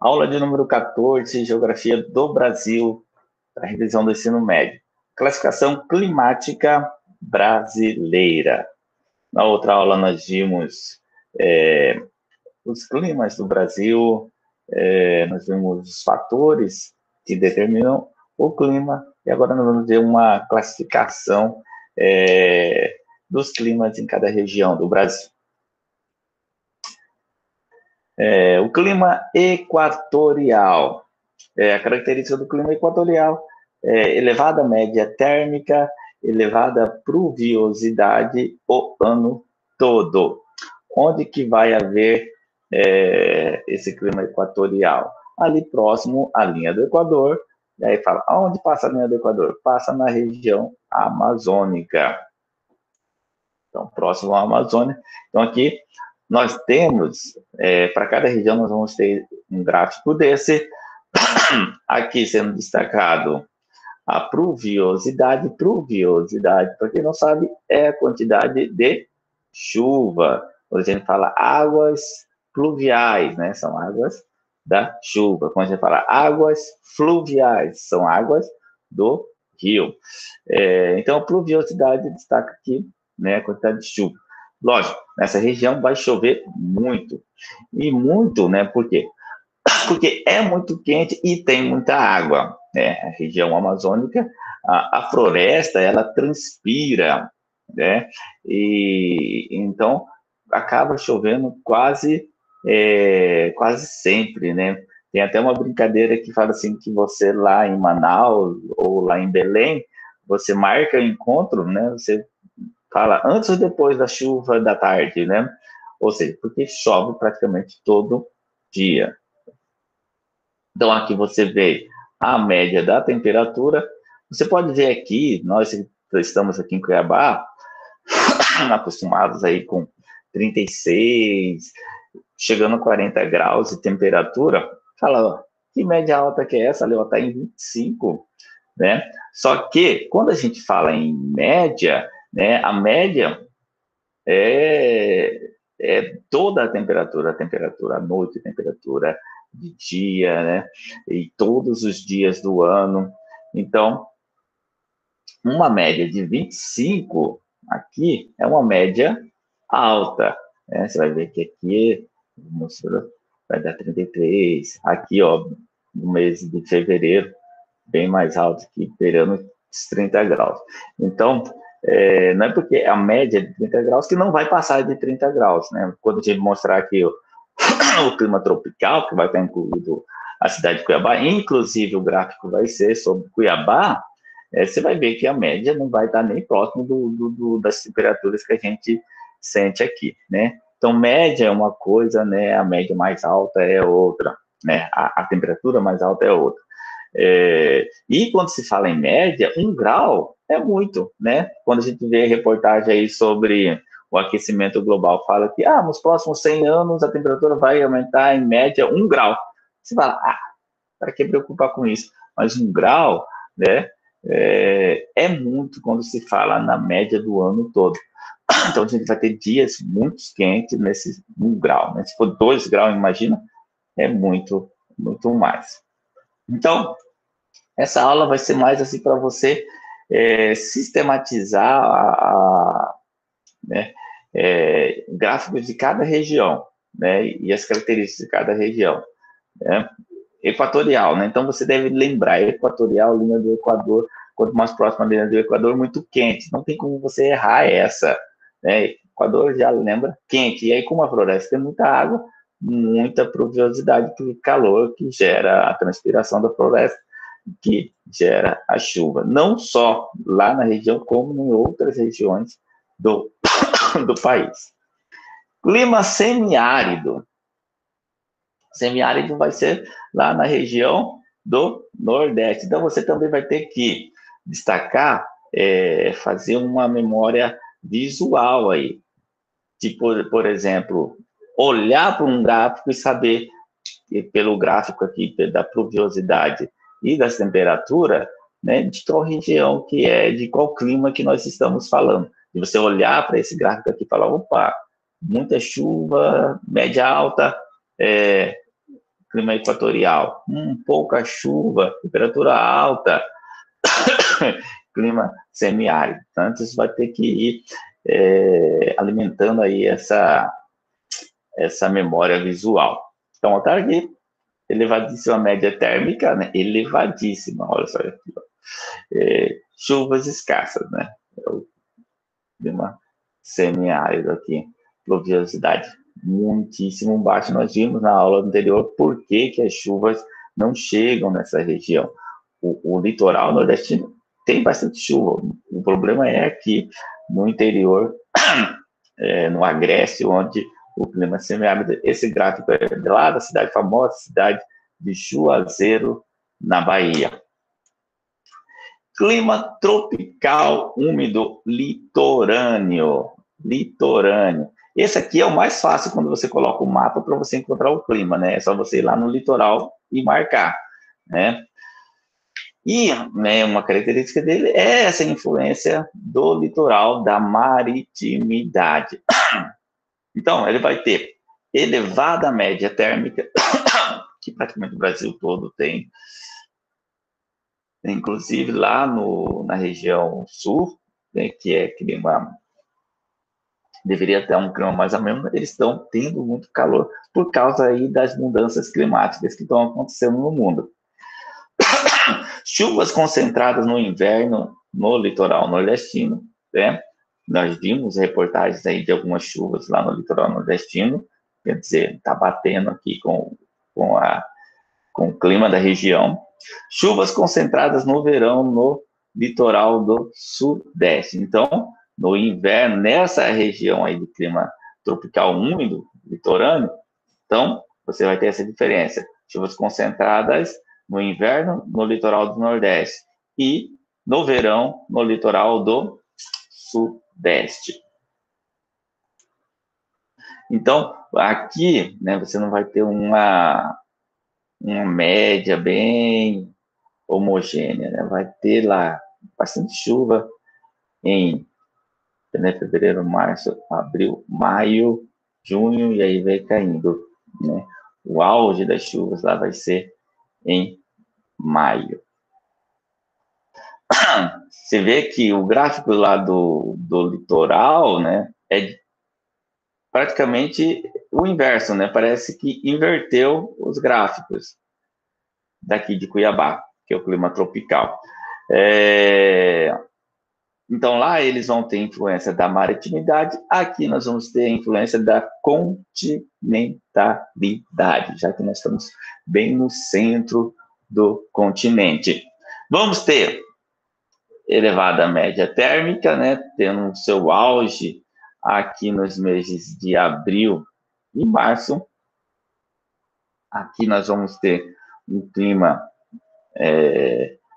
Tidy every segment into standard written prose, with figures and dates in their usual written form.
Aula de número 14, Geografia do Brasil, para a revisão do ensino médio. Classificação climática brasileira. Na outra aula nós vimos os climas do Brasil, nós vimos os fatores que determinam o clima, e agora nós vamos ver uma classificação dos climas em cada região do Brasil. O clima equatorial. A característica do clima equatorial é elevada média térmica, elevada pluviosidade o ano todo. Onde que vai haver esse clima equatorial? Ali próximo à linha do Equador. E aí fala, aonde passa a linha do Equador? Passa na região amazônica. Então, próximo à Amazônia. Então, aqui nós temos, para cada região, nós vamos ter um gráfico desse. Aqui sendo destacado a pluviosidade. Pluviosidade, para quem não sabe, é a quantidade de chuva. Quando a gente fala águas pluviais, né? São águas da chuva. Quando a gente fala águas fluviais, são águas do rio. Então, a pluviosidade destaca aqui, né, a quantidade de chuva. Lógico, nessa região vai chover muito. E muito, né? Por quê? Porque é muito quente e tem muita água. A região amazônica, a floresta, ela transpira, né? E então acaba chovendo quase sempre, né? Tem até uma brincadeira que fala assim que você lá em Manaus ou lá em Belém, você marca o encontro, né? Você fala antes ou depois da chuva da tarde, né? Ou seja, porque chove praticamente todo dia. Então, aqui você vê a média da temperatura. Você pode ver aqui, nós estamos aqui em Cuiabá, acostumados aí com 36, chegando a 40 graus de temperatura. Fala, que média alta que é essa? Ali, está em 25, né? Só que, quando a gente fala em média, né, a média é toda a temperatura à noite, a temperatura de dia, né? E todos os dias do ano. Então, uma média de 25 aqui é uma média alta, né? Você vai ver que aqui vai dar 33. Aqui, ó, no mês de fevereiro, bem mais alto que beirando 30 graus. Então, não é porque a média é de 30 graus que não vai passar de 30 graus, né? Quando a gente mostrar aqui o clima tropical, que vai estar incluído a cidade de Cuiabá, inclusive o gráfico vai ser sobre Cuiabá, você vai ver que a média não vai estar nem próximo das temperaturas que a gente sente aqui, né? Então, média é uma coisa, né? A média mais alta é outra, né? A temperatura mais alta é outra. E quando se fala em média, 1 grau é muito, né? Quando a gente vê reportagem aí sobre o aquecimento global, fala que nos próximos 100 anos a temperatura vai aumentar em média 1 grau. Você fala, para que preocupar com isso? Mas 1 grau, né? É muito quando se fala na média do ano todo. Então a gente vai ter dias muito quentes nesse 1 grau, né? Se for 2 graus, imagina, é muito, muito mais. Então, essa aula vai ser mais assim para você sistematizar né, gráficos de cada região, né, e as características de cada região. Né? Equatorial, né? Então você deve lembrar, equatorial, linha do Equador, quanto mais próxima da linha do Equador, muito quente. Não tem como você errar essa. Né? Equador já lembra quente. E aí, como a floresta tem muita água, muita pluviosidade, calor que gera a transpiração da floresta, que gera a chuva. Não só lá na região, como em outras regiões do país. Clima semiárido. Semiárido vai ser lá na região do Nordeste. Então, você também vai ter que destacar, fazer uma memória visual aí. Tipo, por exemplo, olhar para um gráfico e saber, pelo gráfico aqui da pluviosidade e das temperaturas, né, de qual região que é, de qual clima que nós estamos falando. E você olhar para esse gráfico aqui e falar, opa, muita chuva, média alta, clima equatorial, pouca chuva, temperatura alta, clima semiárido. Então, você vai ter que ir alimentando aí essa memória visual. Então, tá aqui, elevadíssima média térmica, né? Elevadíssima, olha só aqui, chuvas escassas, né? O clima semiárido aqui, pluviosidade muitíssimo baixa. Nós vimos na aula anterior por que as chuvas não chegam nessa região. O litoral nordestino tem bastante chuva. O problema é aqui no interior, no Agreste, onde o clima é semiárido. Esse gráfico é lá da cidade famosa, cidade de Juazeiro, na Bahia. Clima tropical úmido litorâneo. Esse aqui é o mais fácil quando você coloca o mapa para você encontrar o clima, né? É só você ir lá no litoral e marcar, né? E, né, uma característica dele é essa influência do litoral, da maritimidade. Então, ele vai ter elevada média térmica, que praticamente o Brasil todo tem, inclusive lá na região sul, né, que é clima, deveria ter um clima mais ameno, eles estão tendo muito calor por causa aí das mudanças climáticas que estão acontecendo no mundo. Chuvas concentradas no inverno no litoral nordestino, né? Nós vimos reportagens aí de algumas chuvas lá no litoral nordestino, quer dizer, está batendo aqui com o clima da região. Chuvas concentradas no verão no litoral do sudeste. Então, no inverno, nessa região aí do clima tropical úmido, litorâneo, então, você vai ter essa diferença. Chuvas concentradas no inverno, no litoral do Nordeste, e no verão, no litoral do Sudeste. Então, aqui, né, você não vai ter uma média bem homogênea, né? Vai ter lá bastante chuva em fevereiro, março, abril, maio, junho, e aí vai caindo, né? O auge das chuvas lá vai ser em maio. Você vê que o gráfico lá do litoral, né, é praticamente o inverso, né? Parece que inverteu os gráficos daqui de Cuiabá, que é o clima tropical. Então, lá eles vão ter influência da maritimidade, aqui nós vamos ter a influência da continentalidade, já que nós estamos bem no centro do continente. Vamos ter elevada média térmica, né, tendo seu auge aqui nos meses de abril e março. Aqui nós vamos ter um clima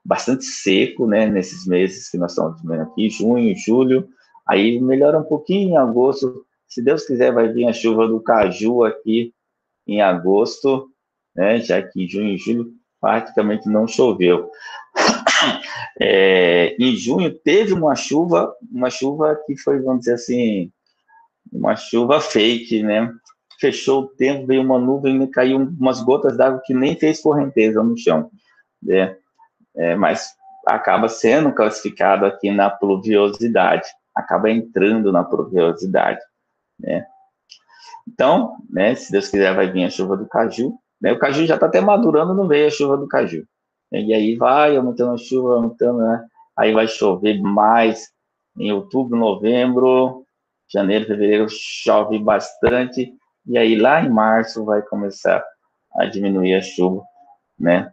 bastante seco, né, nesses meses que nós estamos vendo aqui, junho, julho, aí melhora um pouquinho em agosto, se Deus quiser vai vir a chuva do caju aqui em agosto, né, já que em junho e julho praticamente não choveu. Em junho teve uma chuva que foi, vamos dizer assim, uma chuva fake, né, fechou o tempo, veio uma nuvem e caiu umas gotas d'água que nem fez correnteza no chão, né? Mas acaba sendo classificado aqui na pluviosidade, acaba entrando na pluviosidade, né? Então, né, se Deus quiser, vai vir a chuva do caju, né? O caju já está até madurando, não veio a chuva do caju. E aí vai aumentando a chuva, aumentando, né? Aí vai chover mais em outubro, novembro, janeiro, fevereiro chove bastante, e aí lá em março vai começar a diminuir a chuva, né?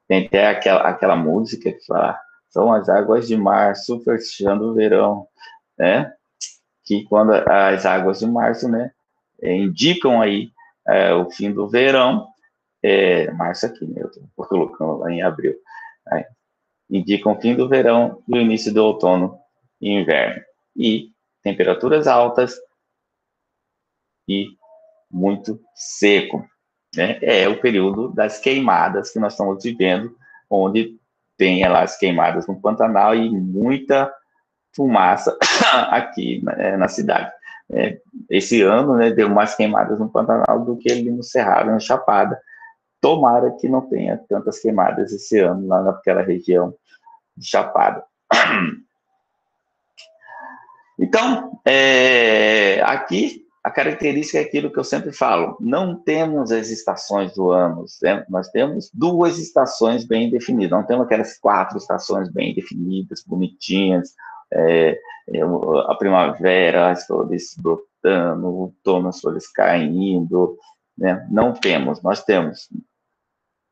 Tem até aquela música que fala, são as águas de março fechando o verão, né? Que quando as águas de março, né, indicam aí o fim do verão, março aqui, né? Eu estou colocando lá em abril, né? Indicam o fim do verão e o início do outono e inverno. E temperaturas altas e muito seco, né? É o período das queimadas que nós estamos vivendo, onde tem lá as queimadas no Pantanal e muita fumaça aqui, né, na cidade. Esse ano, né, deu mais queimadas no Pantanal do que ali no Cerrado, na Chapada, tomara que não tenha tantas queimadas esse ano lá naquela região de Chapada. Então, aqui a característica é aquilo que eu sempre falo, não temos as estações do ano, né? Nós temos 2 estações bem definidas, não temos aquelas 4 estações bem definidas, bonitinhas, a primavera, as flores brotando, o outono, as flores caindo, né? Não temos, nós temos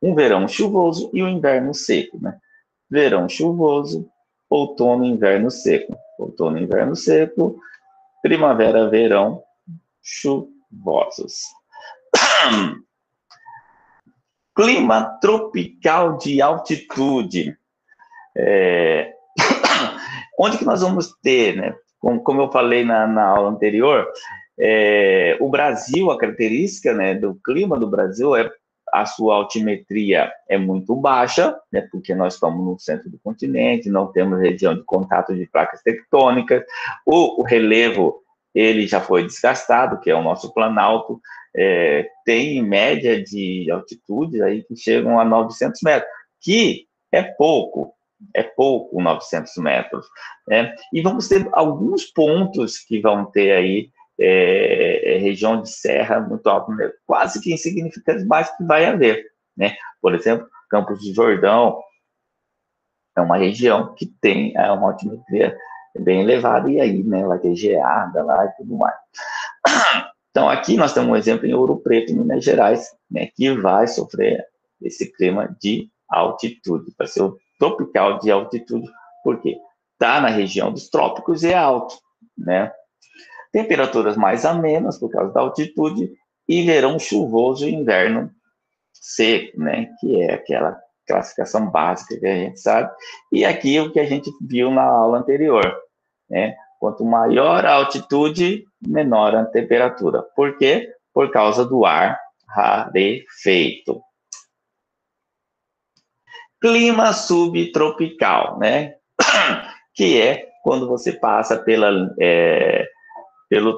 um verão chuvoso e um inverno seco, né? Verão chuvoso, outono e inverno seco. Outono e inverno seco, primavera, verão chuvosos. Clima tropical de altitude. Onde que nós vamos ter, né? Como eu falei na aula anterior, o Brasil, a característica, né, do clima do Brasil a sua altimetria é muito baixa, né, porque nós estamos no centro do continente, não temos região de contato de placas tectônicas, o relevo ele já foi desgastado, que é o nosso Planalto, tem média de altitude aí que chegam a 900 metros, que é pouco 900 metros, né? E vamos ter alguns pontos que vão ter aí região de serra muito alta, né? Quase que insignificante, mas que vai haver, né? Por exemplo, Campos do Jordão é uma região que tem uma altimetria bem elevada, e aí, né, vai ter geada lá e tudo mais. Então, aqui nós temos um exemplo em Ouro Preto, Minas Gerais, né, que vai sofrer esse clima de altitude, vai ser o tropical de altitude, porque está na região dos trópicos e é alto, né? Temperaturas mais amenas por causa da altitude e verão chuvoso e inverno seco, né? Que é aquela classificação básica que a gente sabe. E aqui o que a gente viu na aula anterior, né? Quanto maior a altitude, menor a temperatura. Por quê? Por causa do ar rarefeito. Clima subtropical, né? Que é quando você passa pelo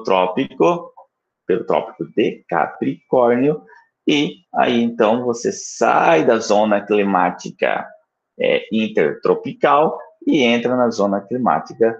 trópico de Capricórnio, e aí então você sai da zona climática intertropical e entra na zona climática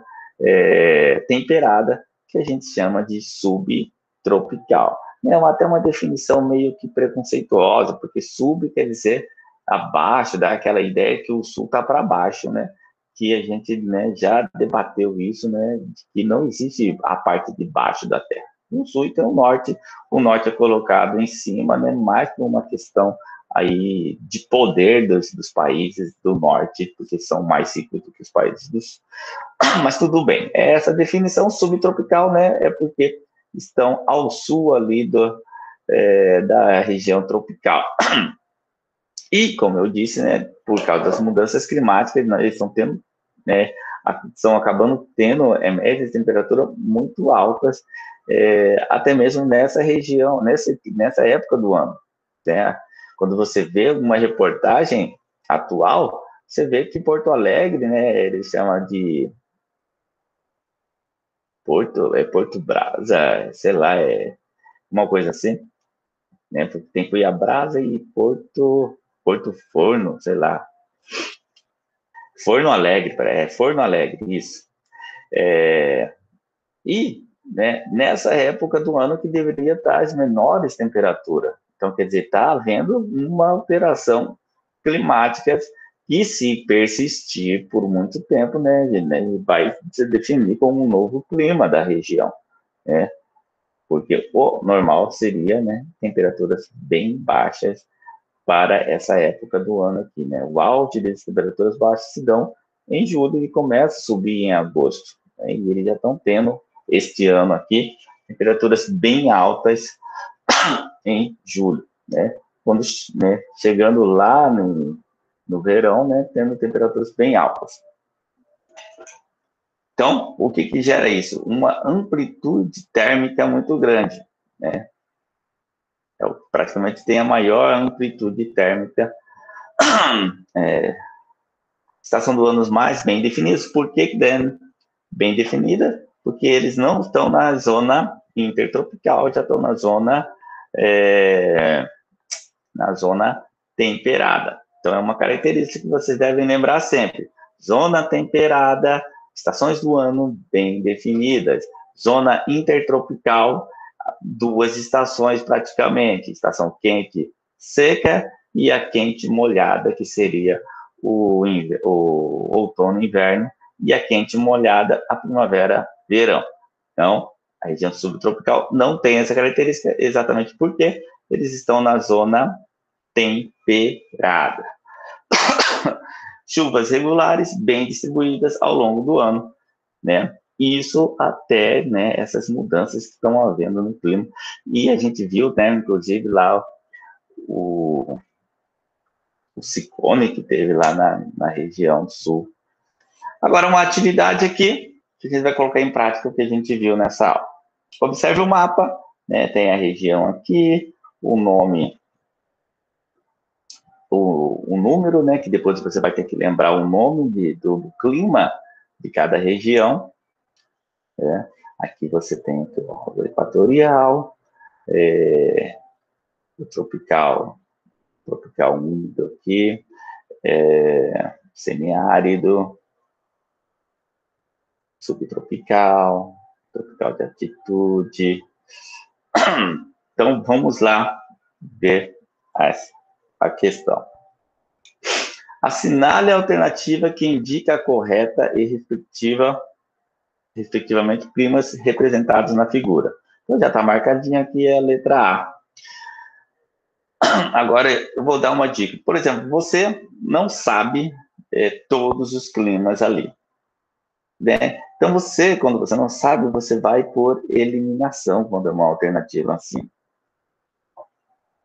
temperada, que a gente chama de subtropical. É até uma definição meio que preconceituosa, porque sub quer dizer abaixo, dá aquela ideia que o sul está para baixo, né? Que a gente, né, já debateu isso, né? Que não existe a parte de baixo da Terra. No sul tem o norte é colocado em cima, né? Mais por uma questão aí de poder dos países do norte, porque são mais ricos do que os países do sul. Mas tudo bem. Essa definição subtropical, né? É porque estão ao sul ali da região tropical. E, como eu disse, né, por causa das mudanças climáticas, eles estão tendo, né, estão acabando tendo médias de temperatura muito altas, até mesmo nessa região, nessa época do ano, né? Quando você vê uma reportagem atual, você vê que Porto Alegre, né, eles chamam de Porto Brasa, sei lá, uma coisa assim, né? Porque tem Cuiabrasa e Porto Forno, sei lá. Forno Alegre, Forno Alegre, isso. E, né, nessa época do ano que deveria estar as menores temperaturas. Então, quer dizer, está havendo uma alteração climática que, se persistir por muito tempo, né, vai se definir como um novo clima da região, né? Porque o normal seria, né, temperaturas bem baixas para essa época do ano aqui, né? O auge das temperaturas baixas se dão em julho e começa a subir em agosto, né? E eles já estão tendo, este ano aqui, temperaturas bem altas em julho, né? Quando, né, chegando lá no verão, né, tendo temperaturas bem altas. Então, o que gera isso? Uma amplitude térmica muito grande, né? Praticamente tem a maior amplitude térmica, estação do ano mais bem definidos. Por que bem definida? Porque eles não estão na zona intertropical, já estão na zona temperada. Então, é uma característica que vocês devem lembrar sempre. Zona temperada, estações do ano bem definidas. Zona intertropical, 2 estações praticamente. Estação quente, seca, e a quente molhada, que seria o outono e inverno, e a quente molhada, a primavera, verão. Então, a região subtropical não tem essa característica, exatamente porque eles estão na zona temperada. Chuvas regulares, bem distribuídas ao longo do ano, né? Isso até, né, essas mudanças que estão havendo no clima. E a gente viu, né, inclusive lá o ciclone que teve lá na região sul. Agora, uma atividade aqui que a gente vai colocar em prática o que a gente viu nessa aula. Observe o mapa, né, tem a região aqui, o nome, o número, né, que depois você vai ter que lembrar o nome do clima de cada região. Né? Aqui você tem o equatorial, o tropical úmido aqui, semiárido, subtropical, tropical de altitude. Então, vamos lá ver a questão. Assinale a alternativa que indica a correta e respectivamente, climas representados na figura. Então, já está marcadinha aqui a letra A. Agora, eu vou dar uma dica. Por exemplo, você não sabe todos os climas ali. Né? Então, quando você não sabe, você vai por eliminação, quando é uma alternativa assim.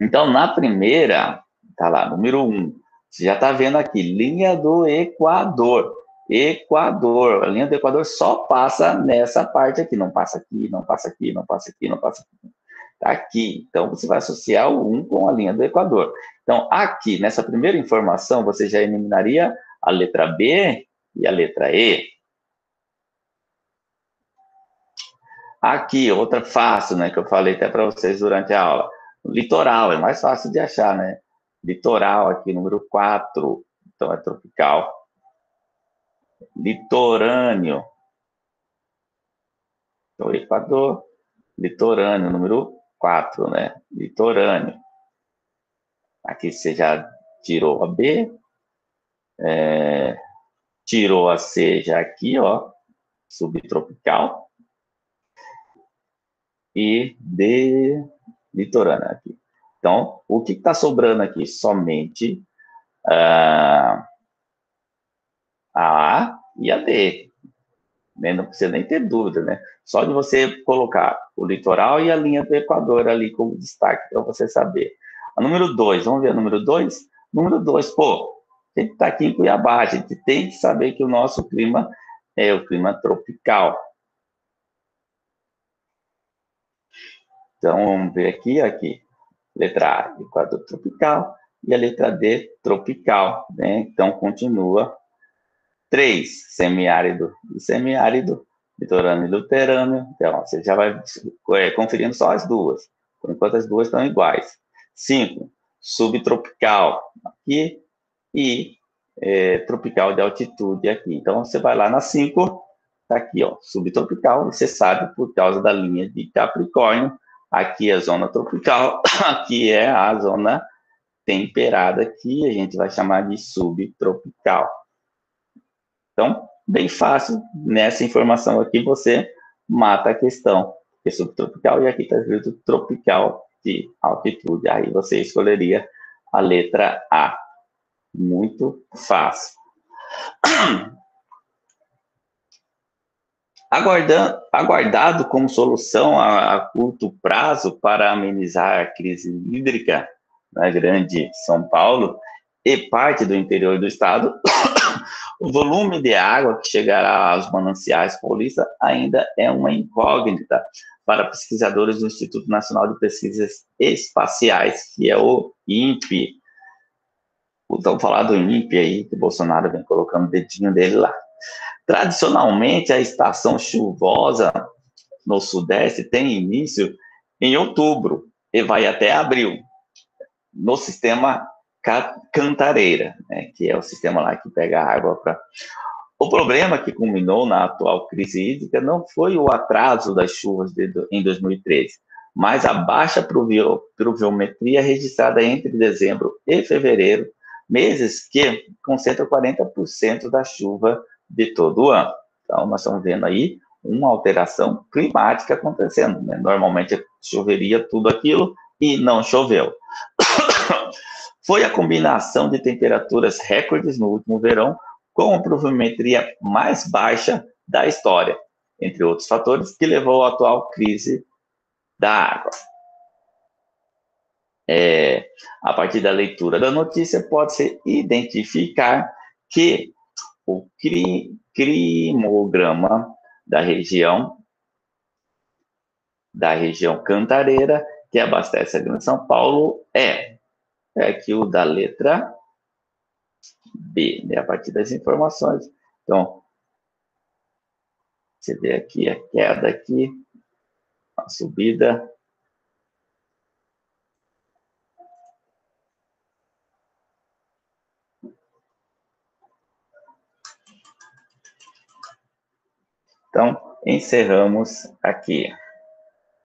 Então, na primeira, tá lá, número 1, você já está vendo aqui, linha do Equador. Equador, a linha do Equador só passa nessa parte aqui, não passa aqui, não passa aqui, não passa aqui, não passa aqui. Tá aqui. Então, você vai associar o 1 com a linha do Equador. Então, aqui, nessa primeira informação, você já eliminaria a letra B e a letra E. Aqui, outra fácil, né, que eu falei até para vocês durante a aula. Litoral, é mais fácil de achar, né? Litoral, aqui, número 4. Então, é tropical. Litorâneo. Então, Equador. Litorâneo, número 4, né? Litorâneo. Aqui você já tirou a B. Tirou a C já aqui, ó. Subtropical. E de litorâneo aqui. Então, o que está sobrando aqui? Somente a A e a D. Né? Não precisa nem ter dúvida, né? Só de você colocar o litoral e a linha do Equador ali como destaque para você saber. A número 2, vamos ver a número 2? Número 2, pô, a gente está aqui em Cuiabá, a gente tem que saber que o nosso clima é o clima tropical. Então, vamos ver aqui. Letra A, Equador tropical, e a letra D, tropical. Né? Então, continua. 3, semiárido e semiárido, litorâneo e luterâneo. Então, você já vai conferindo só as duas. Por enquanto, as duas estão iguais. 5, subtropical aqui e tropical de altitude aqui. Então, você vai lá na 5, tá aqui, ó, subtropical, você sabe por causa da linha de Capricórnio. Aqui é a zona tropical, aqui é a zona temperada, que a gente vai chamar de subtropical. Então, bem fácil, nessa informação aqui você mata a questão, é subtropical, e aqui está escrito tropical de altitude. Aí você escolheria a letra A. Muito fácil. Aguardado como solução a curto prazo para amenizar a crise hídrica na grande São Paulo e parte do interior do estado, o volume de água que chegará aos mananciais paulistas ainda é uma incógnita para pesquisadores do Instituto Nacional de Pesquisas Espaciais, que é o INPE. Então, falar do INPE aí, que o Bolsonaro vem colocando o dedinho dele lá. Tradicionalmente, a estação chuvosa no Sudeste tem início em outubro e vai até abril, no sistema Cantareira, né, que é o sistema lá que pega água para... O problema que culminou na atual crise hídrica não foi o atraso das chuvas em 2013, mas a baixa pluviometria registrada entre dezembro e fevereiro, meses que concentram 40% da chuva de todo o ano. Então, nós estamos vendo aí uma alteração climática acontecendo, né? Normalmente choveria tudo aquilo e não choveu. Foi a combinação de temperaturas recordes no último verão com a pluviometria mais baixa da história, entre outros fatores, que levou à atual crise da água. A partir da leitura da notícia, pode-se identificar que o crimograma da região Cantareira, que abastece a Grande São Paulo, é aqui o da letra B, né, a partir das informações. Então, você vê aqui a queda aqui, a subida. Então, encerramos aqui.